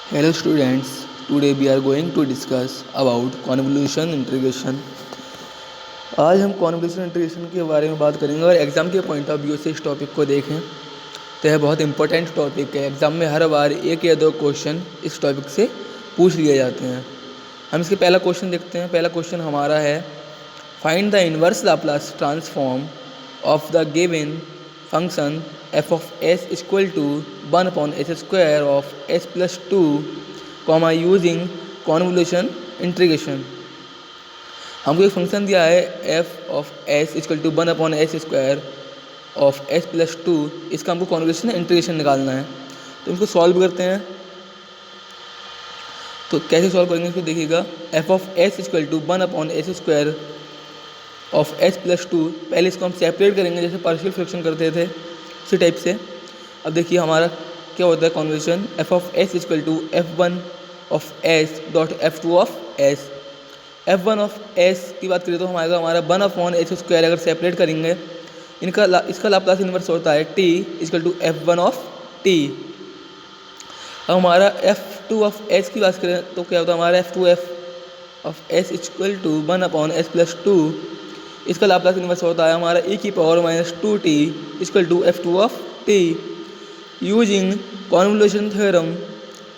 Hello students, today we are going to discuss about convolution integration। आज हम convolution integration के बारे में बात करेंगे और एग्ज़ाम के पॉइंट ऑफ व्यू से इस टॉपिक को देखें तो यह बहुत इंपॉर्टेंट टॉपिक है। एग्ज़ाम में हर बार एक या दो क्वेश्चन इस टॉपिक से पूछ लिए जाते हैं। हम इसके पहला क्वेश्चन देखते हैं। पहला क्वेश्चन हमारा है find the inverse Laplace transform of the given function f of s equal to 1 upon s square of s plus 2 comma using convolution integration। हमको एक फंक्शन दिया है f of s equal to 1 upon s square of s plus 2। इसका हमको convolution integration निकालना है, तो इसको सॉल्व करते हैं। तो कैसे सॉल्व करेंगे इसको देखिएगा। f of s equal to 1 upon s square of s plus 2, पहले इसको हम सेपरेट करेंगे जैसे पार्शियल फ्रैक्शन करते थे इसी टाइप से। अब देखिए हमारा क्या होता है convolution, f of s equal to f1 of s dot f2 of s। f1 of s की बात करें तो हमारा 1 अपॉन एस स्क्वायर अगर सेपरेट करेंगे इसका लाप्लास इन्वर्स होता है t equal to f1 of t। अब हमारा f2 ऑफ s की बात करें तो क्या होता है हमारा f2 of s equal to 1 upon s plus 2। इसका लाप्लास इन्वर्स होता है हमारा e की power minus 2t equal to f2 of t using convolution theorem.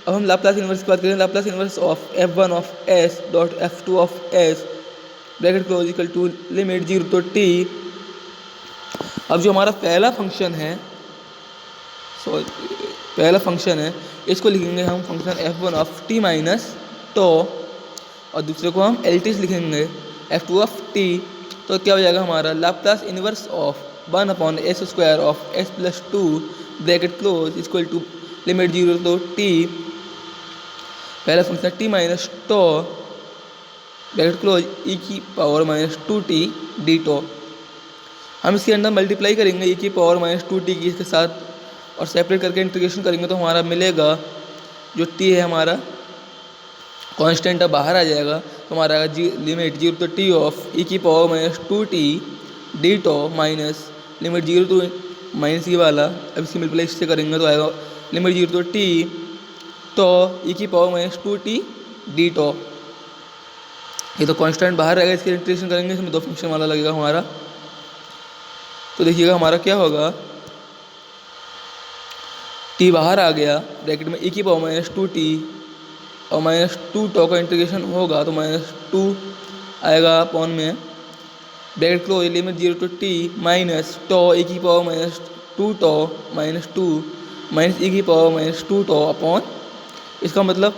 अब हम लाप्लास इन्वर्स की बात करें, Laplace inverse of f1 of s dot f2 of s bracket close equal to limit 0 to t। अब जो हमारा पहला फंक्शन है इसको लिखेंगे हम function f1 of t minus tau, और दूसरे को हम एल लिखेंगे f2 ऑफ t। तो क्या हो जाएगा हमारा Laplace inverse of 1 upon s square of s plus 2 bracket close equal to limit 0 to t। पहला function t minus tau bracket close e की power minus 2t d tau. हम इसके अंदर मल्टीप्लाई करेंगे e की पावर माइनस 2t की इसके साथ और सेपरेट करके इंटीग्रेशन करेंगे तो हमारा मिलेगा जो t है हमारा कांस्टेंट अब बाहर आ जाएगा, तो हमारा limit 0 to t of e की power minus 2t d tau minus limit 0 to minus ये वाला। अब इसकी मल्टीप्लाई इससे करेंगे तो आएगा लिमिट 0 to t तो e की power minus 2t d tau. ये तो कांस्टेंट बाहर रहेगा, इसकी इंटीग्रेशन करेंगे इसमें दो फंक्शन वाला लगेगा हमारा। तो देखिएगा हमारा क्या होगा, t बाहर आ गया ब्रैकेट में e की पावर माइनस 2t और माइनस 2 टो का इंटीग्रेशन होगा तो माइनस 2 आएगा अपॉन में bracket close limit 0 to t minus tau e की power minus 2 tau minus 2 minus e की पावर माइनस 2 टो अपॉन। इसका मतलब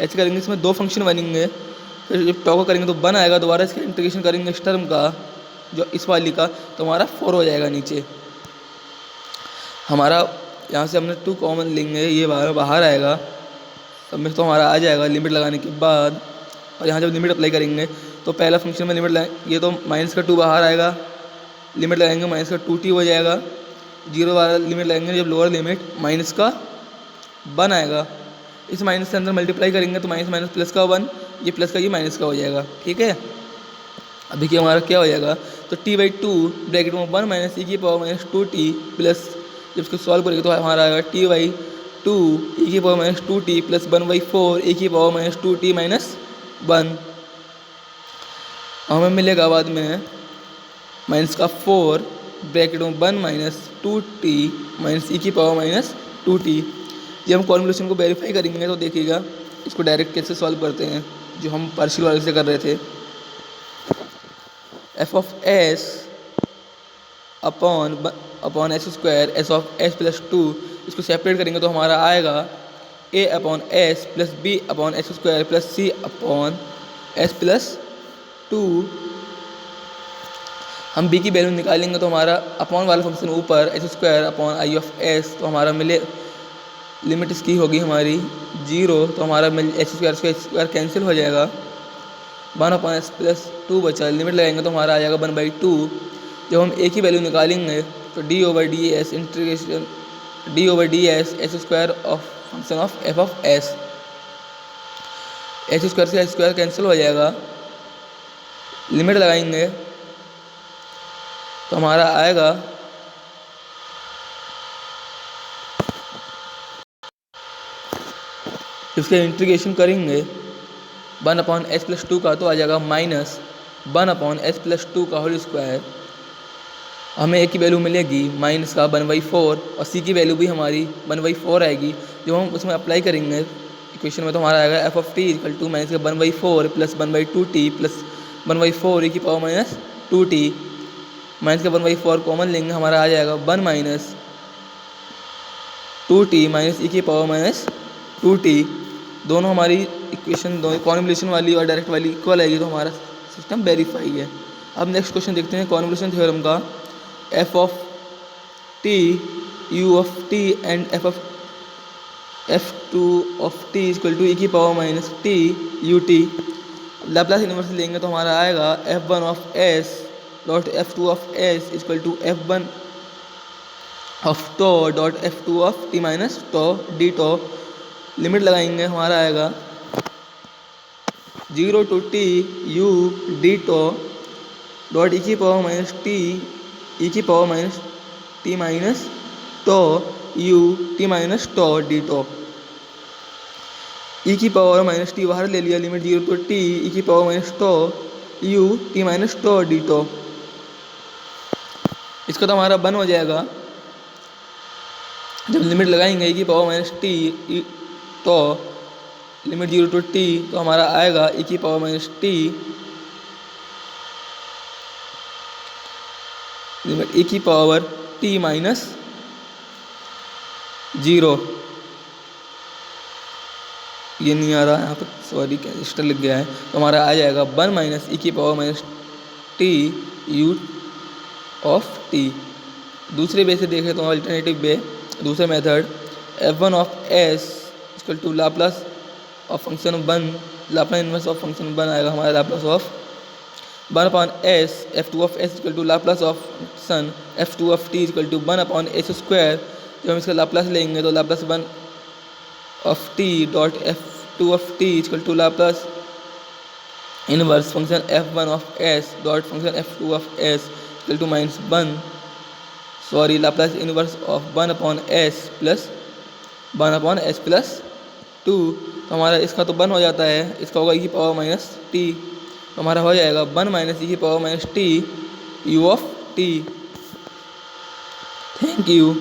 ऐसे करेंगे इसमें दो फंक्शन बनेंगे, फिर जब टो का करेंगे तो 1 आएगा, दोबारा इसका इंटीग्रेशन करेंगे इस टर्म का जो इस वाली का तो हमारा 4 हो जाएगा नीचे। हमारा यहाँ से हमने 2 कॉमन लेंगे, ये बाहर आएगा सब में तो हमारा आ जाएगा लिमिट लगाने के बाद। और यहाँ जब लिमिट अप्लाई करेंगे तो पहला फंक्शन में लिमिट लगाएंगे, ये तो माइनस का 2 बाहर आएगा, लिमिट लगाएंगे माइनस का 2t हो जाएगा। 0 वाला लिमिट लगाएंगे जब लोअर लिमिट माइनस का 1 आएगा, इस माइनस के अंदर मल्टीप्लाई करेंगे तो माइनस माइनस प्लस का 1, ये प्लस का ये माइनस का हो जाएगा। ठीक है, अब देखिए हमारा क्या हो जाएगा, तो t/2 ब्रैकेट में 1 माइनस e की पावर माइनस 2t प्लस जब इसको सॉल्व करेंगे तो हमारा आएगा t/2 e की power minus 2t plus 1/4 e की पावर माइनस 2t माइनस 1। हमें मिलेगा बाद में माइनस का 4 ब्रैकेट में 1 माइनस 2t माइनस e की पावर माइनस 2t। जब हम कॉन्वोल्यूशन को वेरीफाई करेंगे तो देखिएगा इसको डायरेक्ट कैसे सॉल्व करते हैं जो हम पार्शियल वाले से कर रहे थे। f of s upon s square S of s plus 2, इसको सेपरेट करेंगे तो हमारा आएगा a upon s plus b upon s square plus c upon s plus 2। हम b की वैल्यू निकालेंगे तो हमारा अपॉन वाला फंक्शन ऊपर S square upon I of s, तो हमारा मिले लिमिट इसकी होगी हमारी 0, तो हमारा एस स्क्वायर कैंसिल हो जाएगा, 1 अपॉन एस प्लस 2 बचा, लिमिट लगाएंगे तो हमारा आ जाएगा 1/2। जब हम a की वैल्यू निकालेंगे तो d/ds integration d/ds S square of function of f of s, S square से एस स्क्वायर कैंसिल हो जाएगा, लिमिट लगाएंगे तो हमारा आएगा इसके इंटीग्रेशन करेंगे 1/s+2 का, तो आ जाएगा -1/s+2 का होल स्क्वायर। हमें ए की वैल्यू मिलेगी माइनस का 1/4 और सी की वैल्यू भी हमारी 1/4 आएगी। जब हम उसमें अप्लाई करेंगे इक्वेशन में तो हमारा आएगा f of t equal to minus का 1/4 प्लस 1/2t प्लस 1/4 e की पावर माइनस 2t। माइनस का 1/4 कॉमन लेंगे, हमारा आ जाएगा 1 माइनस 2t माइनस e की पावर माइनस 2t। दोनों हमारी इक्वेशन दोनों कॉन्वोल्यूशन वाली और डायरेक्ट वाली इक्वल आएगी, तो हमारा सिस्टम वेरीफाई है। अब नेक्स्ट क्वेश्चन देखते हैं कॉन्वोल्यूशन थ्योरम का। f of t u of t and f2 of t equal to e की power minus t ut। Laplace inverse लेंगे तो हमारा आएगा f1 of s dot f2 of s equal to f1 of tau dot f2 of t minus tau d tau. Limit लगाएंगे, हमारा आएगा 0 to t u d tau dot e की power minus t e की power minus t minus tau u t minus tau d tau. e की power minus t बाहर ले लिया, limit 0 to t e की power minus tau u t minus tau d tau. इसका तो हमारा 1 हो जाएगा। जब लिमिट लगाएंगे e की पावर माइनस t तो लिमिट 0 to t तो हमारा आएगा e की power minus t limit e की पावर t माइनस 0। ये नहीं आ रहा यहाँ पर, सॉरी रजिस्टर लिख गया है, तो हमारा आ जाएगा 1 माइनस e की power minus t u of t। दूसरे वे से देखें तो अल्टरनेटिव वे, दूसरा method f1 of s equal to Laplace of function 1 Laplace inverse of function 1 आएगा हमारा Laplace of 1/s f2 of s equal to Laplace of function f2 of t equal to 1/s square. जब हम इसका Laplace लेंगे तो Laplace 1 of t dot f2 of t equal to Laplace inverse function f1 of s dot function f2 of s equal to -1 sorry Laplace inverse of 1/s plus 1/s plus 2। तो हमारा इसका तो 1 हो जाता है, इसका होगा e की पावर माइनस t, तो हमारा हो जाएगा 1 माइनस e की power minus t u of t। Thank you.